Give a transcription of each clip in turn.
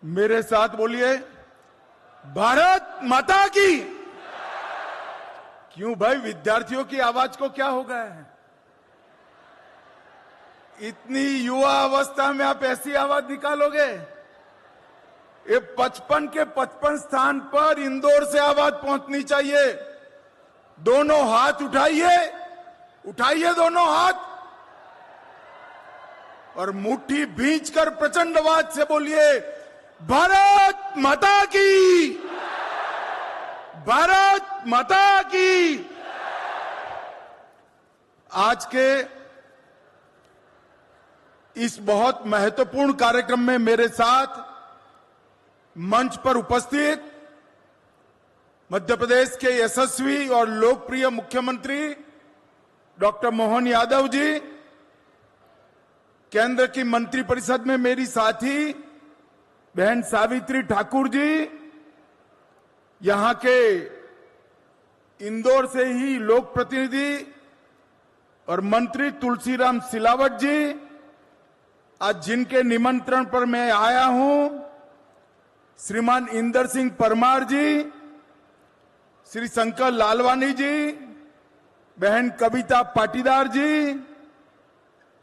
मेरे साथ बोलिए, भारत माता की। क्यों भाई, विद्यार्थियों की आवाज को क्या हो गया है? इतनी युवा अवस्था में आप ऐसी आवाज निकालोगे? ये 55 के 55 स्थान पर इंदौर से आवाज पहुंचनी चाहिए। दोनों हाथ उठाइए, उठाइए दोनों हाथ और मुट्ठी भींचकर प्रचंड आवाज से बोलिए, भारत माता की, भारत माता की। आज के इस बहुत महत्वपूर्ण कार्यक्रम में मेरे साथ मंच पर उपस्थित मध्य प्रदेश के यशस्वी और लोकप्रिय मुख्यमंत्री डॉक्टर मोहन यादव जी, केंद्र की मंत्रिपरिषद में मेरी साथी बहन सावित्री ठाकुर जी, यहां के इंदौर से ही लोक प्रतिनिधि और मंत्री तुलसीराम सिलावट जी, आज जिनके निमंत्रण पर मैं आया हूं, श्रीमान इंदर सिंह परमार जी, श्री शंकर लालवानी जी, बहन कविता पाटीदार जी,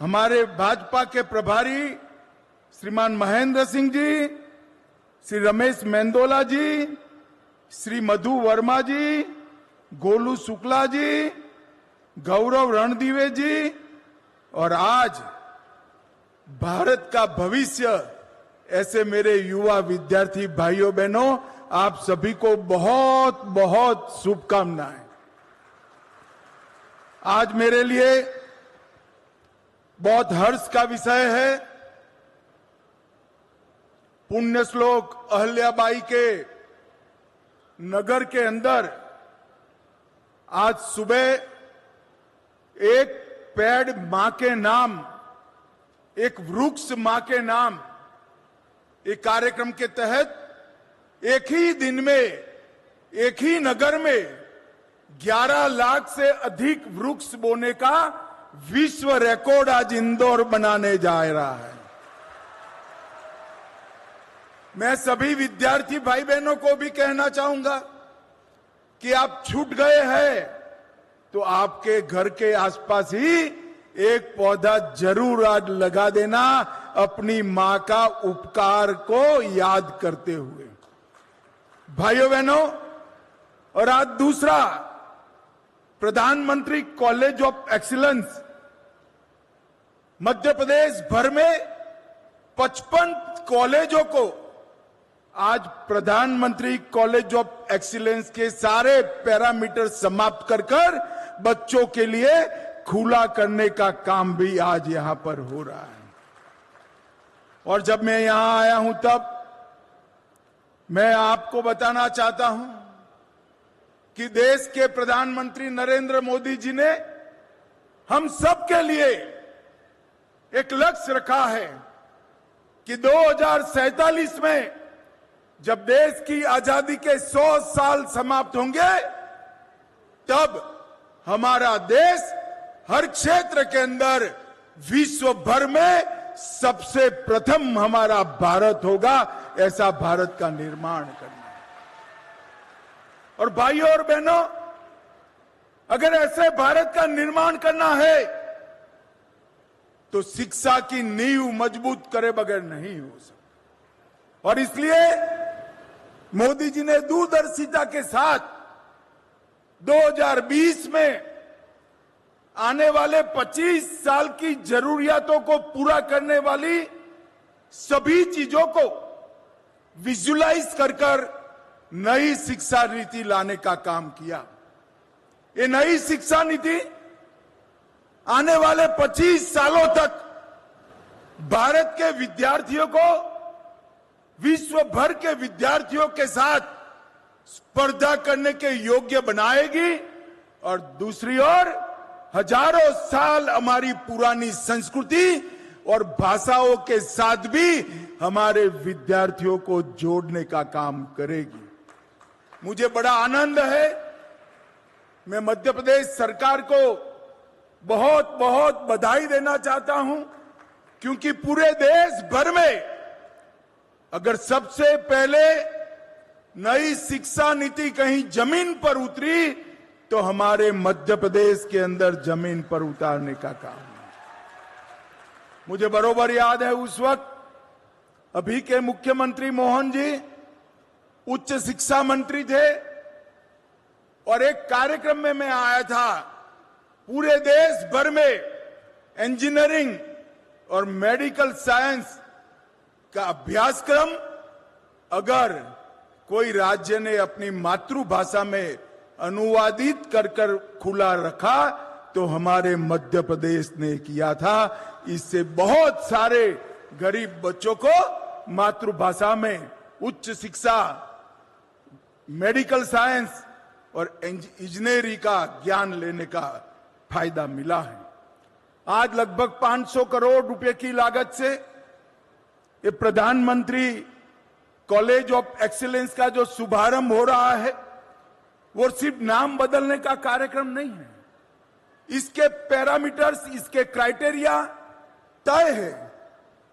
हमारे भाजपा के प्रभारी श्रीमान महेंद्र सिंह जी, श्री रमेश मेंदोला जी, श्री मधु वर्मा जी, गोलू शुक्ला जी, गौरव रणदीवे जी, और आज भारत का भविष्य ऐसे मेरे युवा विद्यार्थी भाइयों बहनों, आप सभी को बहुत बहुत शुभकामनाएं। आज मेरे लिए बहुत हर्ष का विषय है। पुण्य श्लोक अहल्याबाई के नगर के अंदर आज सुबह एक पेड़ मां के नाम, एक वृक्ष मां के नाम, एक कार्यक्रम के तहत एक ही दिन में एक ही नगर में 11 लाख से अधिक वृक्ष बोने का विश्व रिकॉर्ड आज इंदौर बनाने जा रहा है। मैं सभी विद्यार्थी भाई बहनों को भी कहना चाहूंगा कि आप छूट गए हैं तो आपके घर के आसपास ही एक पौधा जरूर आज लगा देना, अपनी मां का उपकार को याद करते हुए। भाइयों बहनों, और आज दूसरा, प्रधानमंत्री college of excellence Madhya Pradesh भर में 55 कॉलेजों को आज प्रधानमंत्री कॉलेज ऑफ एक्सीलेंस के सारे पैरामीटर समाप्त कर बच्चों के लिए खुला करने का काम भी आज यहां पर हो रहा है। और जब मैं यहां आया हूं तब मैं आपको बताना चाहता हूं कि देश के प्रधानमंत्री नरेंद्र मोदी जी ने हम सब के लिए एक लक्ष्य रखा है कि 2047 में जब देश की आजादी के 100 साल समाप्त होंगे, तब हमारा देश हर क्षेत्र के अंदर विश्व भर में सबसे प्रथम हमारा भारत होगा। ऐसा भारत का निर्माण करना है। और भाइयों और बहनों, अगर ऐसे भारत का निर्माण करना है तो शिक्षा की नींव मजबूत करे बगैर नहीं हो सकता। और इसलिए मोदी जी ने दूरदर्शिता के साथ 2020 में आने वाले 25 साल की जरूरियातों को पूरा करने वाली सभी चीजों को विजुलाइज कर नई शिक्षा नीति लाने का काम किया। ये नई शिक्षा नीति आने वाले 25 सालों तक भारत के विद्यार्थियों को विश्व भर के विद्यार्थियों के साथ स्पर्धा करने के योग्य बनाएगी, और दूसरी ओर हजारों साल हमारी पुरानी संस्कृति और भाषाओं के साथ भी हमारे विद्यार्थियों को जोड़ने का काम करेगी। मुझे बड़ा आनंद है, मैं मध्य प्रदेश सरकार को बहुत बहुत बधाई देना चाहता हूं, क्योंकि पूरे देश भर में अगर सबसे पहले नई शिक्षा नीति कहीं जमीन पर उतरी तो हमारे मध्य प्रदेश के अंदर जमीन पर उतारने का काम है। मुझे बरोबर याद है उस वक्त अभी के मुख्यमंत्री मोहन जी उच्च शिक्षा मंत्री थे और एक कार्यक्रम में मैं आया था। पूरे देश भर में इंजीनियरिंग और मेडिकल साइंस का अभ्यासक्रम अगर कोई राज्य ने अपनी मातृभाषा में अनुवादित कर खुला रखा तो हमारे मध्य प्रदेश ने किया था। इससे बहुत सारे गरीब बच्चों को मातृभाषा में उच्च शिक्षा, मेडिकल साइंस और इंजीनियरिंग का ज्ञान लेने का फायदा मिला है। आज लगभग 500 करोड़ रुपए की लागत से ये प्रधानमंत्री कॉलेज ऑफ एक्सीलेंस का जो शुभारंभ हो रहा है वो सिर्फ नाम बदलने का कार्यक्रम नहीं है। इसके पैरामीटर्स, इसके क्राइटेरिया तय है।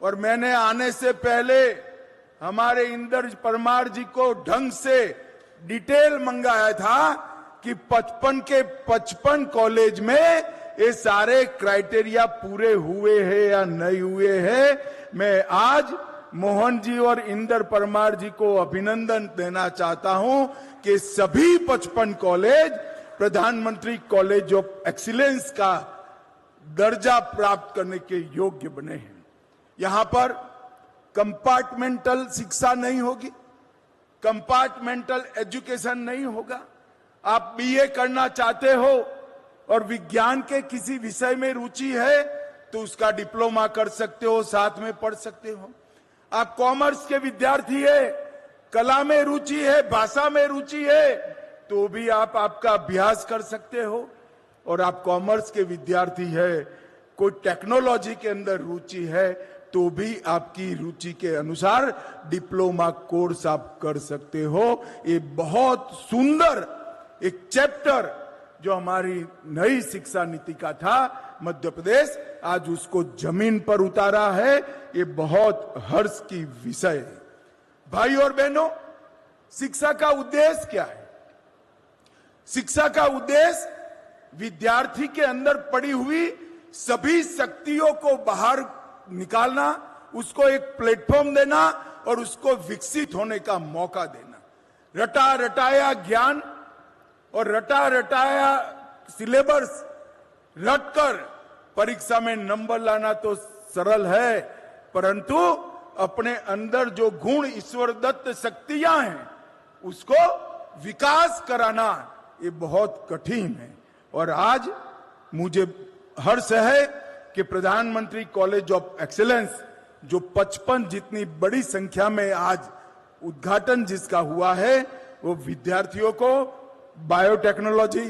और मैंने आने से पहले हमारे इंदर परमार जी को ढंग से डिटेल मंगाया था कि 55 के 55 कॉलेज में ये सारे क्राइटेरिया पूरे हुए हैं या नहीं हुए हैं। मैं आज मोहन जी और इंदर परमार जी को अभिनंदन देना चाहता हूं कि सभी 55 कॉलेज प्रधानमंत्री कॉलेज ऑफ एक्सीलेंस का दर्जा प्राप्त करने के योग्य बने हैं। यहां पर कंपार्टमेंटल शिक्षा नहीं होगी, कंपार्टमेंटल एजुकेशन नहीं होगा। आप बीए करना चाहते हो और विज्ञान के किसी विषय में रुचि है तो उसका डिप्लोमा कर सकते हो, साथ में पढ़ सकते हो। आप कॉमर्स के विद्यार्थी है, कला में रुचि है, भाषा में रुचि है, तो भी आप आपका अभ्यास कर सकते हो। और आप कॉमर्स के विद्यार्थी है, कोई टेक्नोलॉजी के अंदर रुचि है, तो भी आपकी रुचि के अनुसार डिप्लोमा कोर्स आप कर सकते हो। ये बहुत सुंदर एक चैप्टर जो हमारी नई शिक्षा नीति का था, मध्य प्रदेश आज उसको जमीन पर उतारा है। ये बहुत हर्ष की विषय है। भाई और बहनों, शिक्षा का उद्देश्य क्या है? शिक्षा का उद्देश्य विद्यार्थी के अंदर पड़ी हुई सभी शक्तियों को बाहर निकालना, उसको एक प्लेटफॉर्म देना और उसको विकसित होने का मौका देना। रटा रटाया ज्ञान और रटा रटाया सिलेबस रटकर परीक्षा में नंबर लाना तो सरल है, परंतु अपने अंदर जो गुण ईश्वर दत्त शक्तियां हैं उसको विकास कराना ये बहुत कठिन है। और आज मुझे हर्ष है कि प्रधानमंत्री कॉलेज ऑफ एक्सीलेंस जो 55 जितनी बड़ी संख्या में आज उद्घाटन जिसका हुआ है, वो विद्यार्थियों को बायोटेक्नोलॉजी,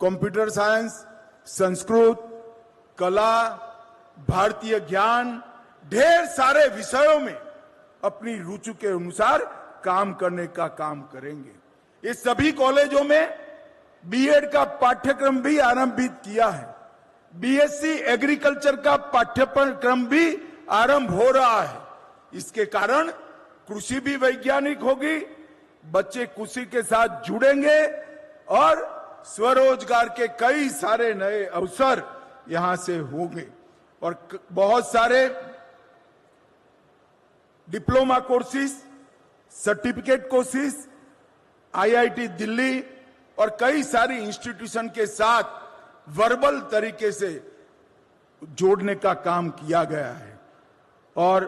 कंप्यूटर साइंस, संस्कृत, कला, भारतीय ज्ञान, ढेर सारे विषयों में अपनी रुचि के अनुसार काम करने का काम करेंगे। ये सभी कॉलेजों में बीएड का पाठ्यक्रम भी आरंभित किया है। बीएससी एग्रीकल्चर का पाठ्यक्रम भी आरंभ हो रहा है। इसके कारण कृषि भी वैज्ञानिक होगी, बच्चे कृषि के साथ जुड़ेंगे और स्वरोजगार के कई सारे नए अवसर यहां से होंगे। और बहुत सारे diploma courses, certificate courses IIT Delhi और कई सारी इंस्टीट्यूशन के साथ वर्बल तरीके से जोड़ने का काम किया गया है। और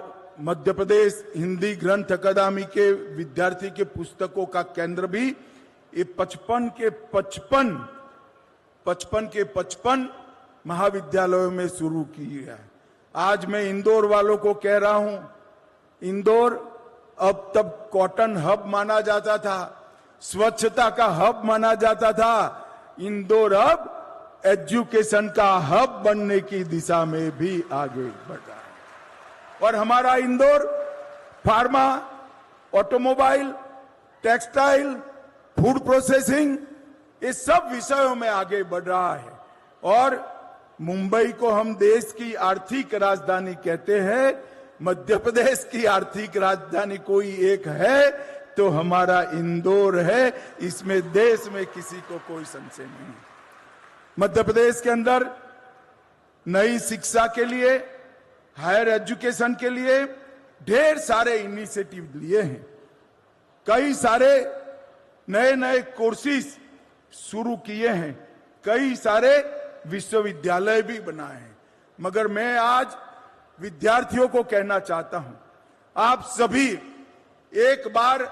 मध्य प्रदेश हिंदी ग्रंथ अकादमी के विद्यार्थी के पुस्तकों का केंद्र भी ये 55 के 55 महाविद्यालयों में शुरू किया है। आज मैं इंदौर वालों को कह रहा हूं, इंदौर अब तब कॉटन हब माना जाता था, स्वच्छता का हब माना जाता था। इंदौर अब एजुकेशन का हब बनने की दिशा में भी आगे बढ़ रहा है। और हमारा Indore pharma, automobile, textile, food processing, इस सब विषयों में आगे बढ़ रहा है। और मुंबई को हम देश की आर्थिक राजधानी कहते हैं। मध्य प्रदेश की आर्थिक राजधानी कोई एक है तो हमारा इंदौर है, इसमें देश में किसी को कोई संशय नहीं। मध्य प्रदेश के अंदर नई शिक्षा के लिए, हायर एजुकेशन के लिए ढेर सारे इनिशिएटिव लिए हैं। कई सारे नए नए कोर्सेज शुरू किए हैं, कई सारे विश्वविद्यालय भी बनाए हैं। मगर मैं आज विद्यार्थियों को कहना चाहता हूं, आप सभी एक बार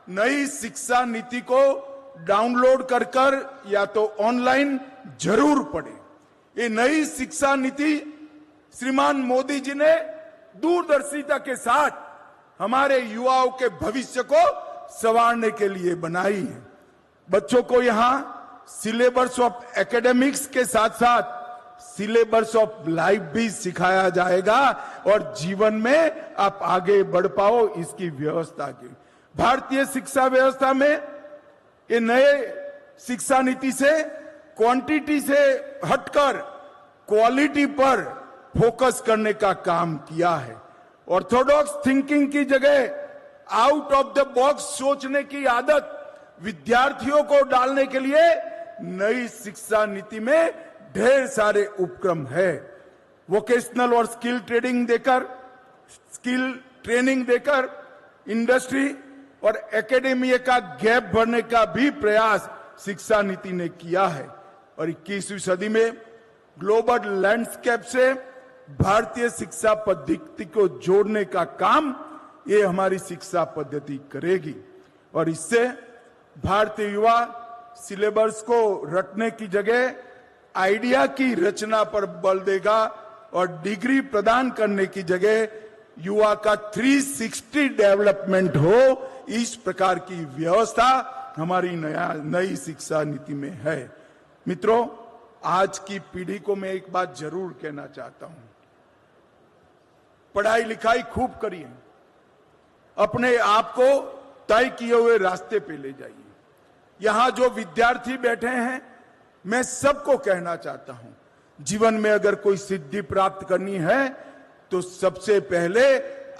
नई शिक्षा नीति को डाउनलोड कर या तो ऑनलाइन जरूर पढ़ें। ये नई शिक्षा नीति श्रीमान मोदी जी ने दूरदर्शिता के साथ हमारे युवाओं के भविष्य को संवारने के लिए बनाई है। बच्चों को यहां सिलेबस ऑफ एकेडमिक्स के साथ साथ सिलेबस ऑफ लाइफ भी सिखाया जाएगा और जीवन में आप आगे बढ़ पाओ, इसकी व्यवस्था की। भारतीय शिक्षा व्यवस्था में ये नए शिक्षा नीति से क्वांटिटी से हटकर क्वालिटी पर फोकस करने का काम किया है। ऑर्थोडॉक्स थिंकिंग की जगह आउट ऑफ द बॉक्स सोचने की आदत विद्यार्थियों को डालने के लिए नई शिक्षा नीति में ढेर सारे उपक्रम है। वोकेशनल और स्किल ट्रेनिंग देकर इंडस्ट्री और एकेडमिया का गैप भरने का भी प्रयास शिक्षा नीति ने किया है। और 21वीं सदी में ग्लोबल लैंडस्केप से भारतीय शिक्षा पद्धति को जोड़ने का काम ये हमारी शिक्षा पद्धति करेगी। और इससे भारतीय युवा सिलेबस को रटने की जगह आइडिया की रचना पर बल देगा और डिग्री प्रदान करने की जगह युवा का 360 डेवलपमेंट हो, इस प्रकार की व्यवस्था हमारी नई शिक्षा नीति में है। मित्रों, आज की पीढ़ी को मैं एक बात जरूर कहना चाहता हूं, पढ़ाई लिखाई खूब करिए, अपने आप को तय किए हुए रास्ते पे ले जाइए। यहां जो विद्यार्थी बैठे हैं, मैं सबको कहना चाहता हूं, जीवन में अगर कोई सिद्धि प्राप्त करनी है तो सबसे पहले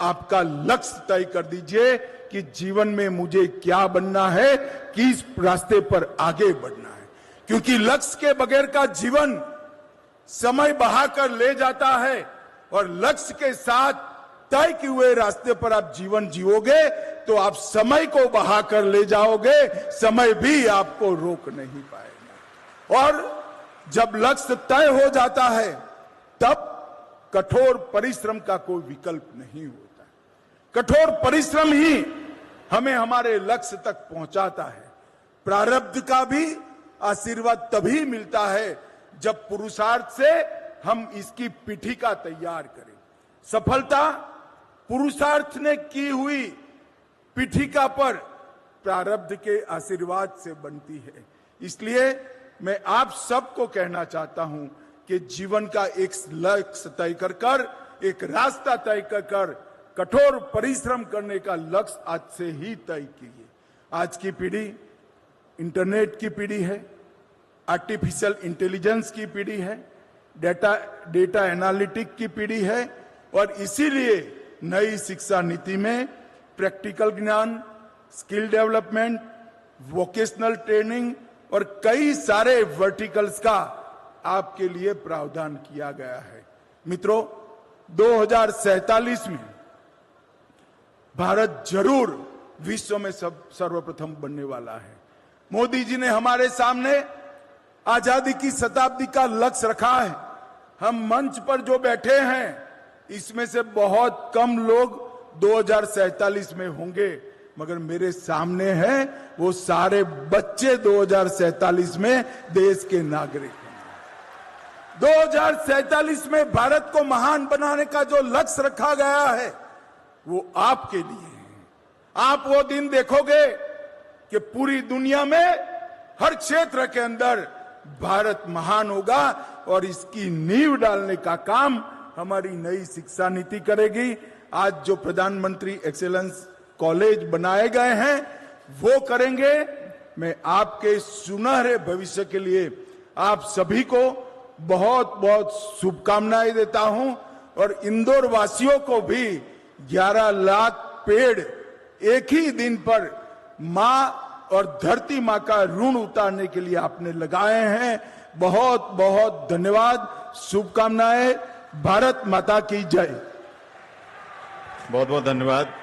आपका लक्ष्य तय कर दीजिए कि जीवन में मुझे क्या बनना है, किस रास्ते पर आगे बढ़ना है। क्योंकि लक्ष्य के बगैर का जीवन समय बहाकर ले जाता है और लक्ष्य के साथ तय किए हुए रास्ते पर आप जीवन जियोगे तो आप समय को बहाकर ले जाओगे, समय भी आपको रोक नहीं पाएगा। और जब लक्ष्य तय हो जाता है तब कठोर परिश्रम का कोई विकल्प नहीं होता। कठोर परिश्रम ही हमें हमारे लक्ष्य तक पहुंचाता है। प्रारब्ध का भी आशीर्वाद तभी मिलता है जब पुरुषार्थ से हम इसकी पीठिका तैयार करें। सफलता पुरुषार्थ ने की हुई पीठिका पर प्रारब्ध के आशीर्वाद से बनती है। इसलिए मैं आप सबको कहना चाहता हूं कि जीवन का एक लक्ष्य तय कर एक रास्ता तय कर कठोर परिश्रम करने का लक्ष्य आज से ही तय कीजिए। आज की पीढ़ी इंटरनेट की पीढ़ी है, आर्टिफिशियल इंटेलिजेंस की पीढ़ी है, डेटा एनालिटिक की पीढ़ी है और इसीलिए नई शिक्षा नीति में प्रैक्टिकल ज्ञान, स्किल डेवलपमेंट, वोकेशनल ट्रेनिंग और कई सारे वर्टिकल्स का आपके लिए प्रावधान किया गया है। मित्रों, 2047 में भारत जरूर विश्व में सर्वप्रथम बनने वाला है। मोदी जी ने हमारे सामने आजादी की शताब्दी का लक्ष्य रखा है। हम मंच पर जो बैठे हैं इसमें से बहुत कम लोग 2047 में होंगे, मगर मेरे सामने हैं वो सारे बच्चे 2047 में देश के नागरिक हैं। 2047 में भारत को महान बनाने का जो लक्ष्य रखा गया है वो आपके लिए है। आप वो दिन देखोगे कि पूरी दुनिया में हर क्षेत्र के अंदर भारत महान होगा और इसकी नींव डालने का काम हमारी नई शिक्षा नीति करेगी। आज जो प्रधानमंत्री एक्सीलेंस कॉलेज बनाए गए हैं वो करेंगे। मैं आपके सुनहरे भविष्य के लिए आप सभी को बहुत बहुत शुभकामनाएं देता हूं और इंदौर वासियों को भी 11 लाख पेड़ एक ही दिन पर मां और धरती मां का ऋण उतारने के लिए आपने लगाए हैं। बहुत बहुत धन्यवाद, शुभकामनाएं। भारत माता की जय। बहुत बहुत धन्यवाद।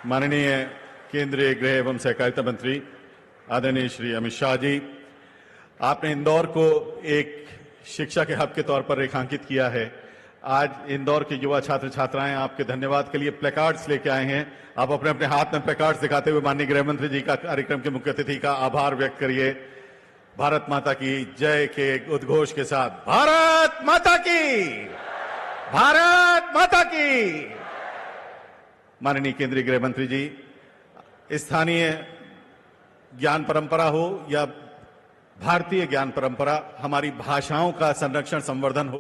माननीय केंद्रीय गृह एवं सहकारिता मंत्री आदरणीय श्री अमित शाह जी, आपने इंदौर को एक शिक्षा के हब के तौर पर रेखांकित किया है। आज इंदौर के युवा छात्र छात्राएं आपके धन्यवाद के लिए प्लेकार्ड्स लेके आए हैं। आप अपने अपने हाथ में प्लेकार्ड्स दिखाते हुए माननीय गृह मंत्री जी का कार्यक्रम के मुख्य अतिथि का आभार व्यक्त करिए। भारत माता की जय के उद्घोष के साथ भारत माता की, भारत माता की। माननीय केंद्रीय गृह मंत्री जी, स्थानीय ज्ञान परंपरा हो या भारतीय ज्ञान परंपरा, हमारी भाषाओं का संरक्षण संवर्धन हो।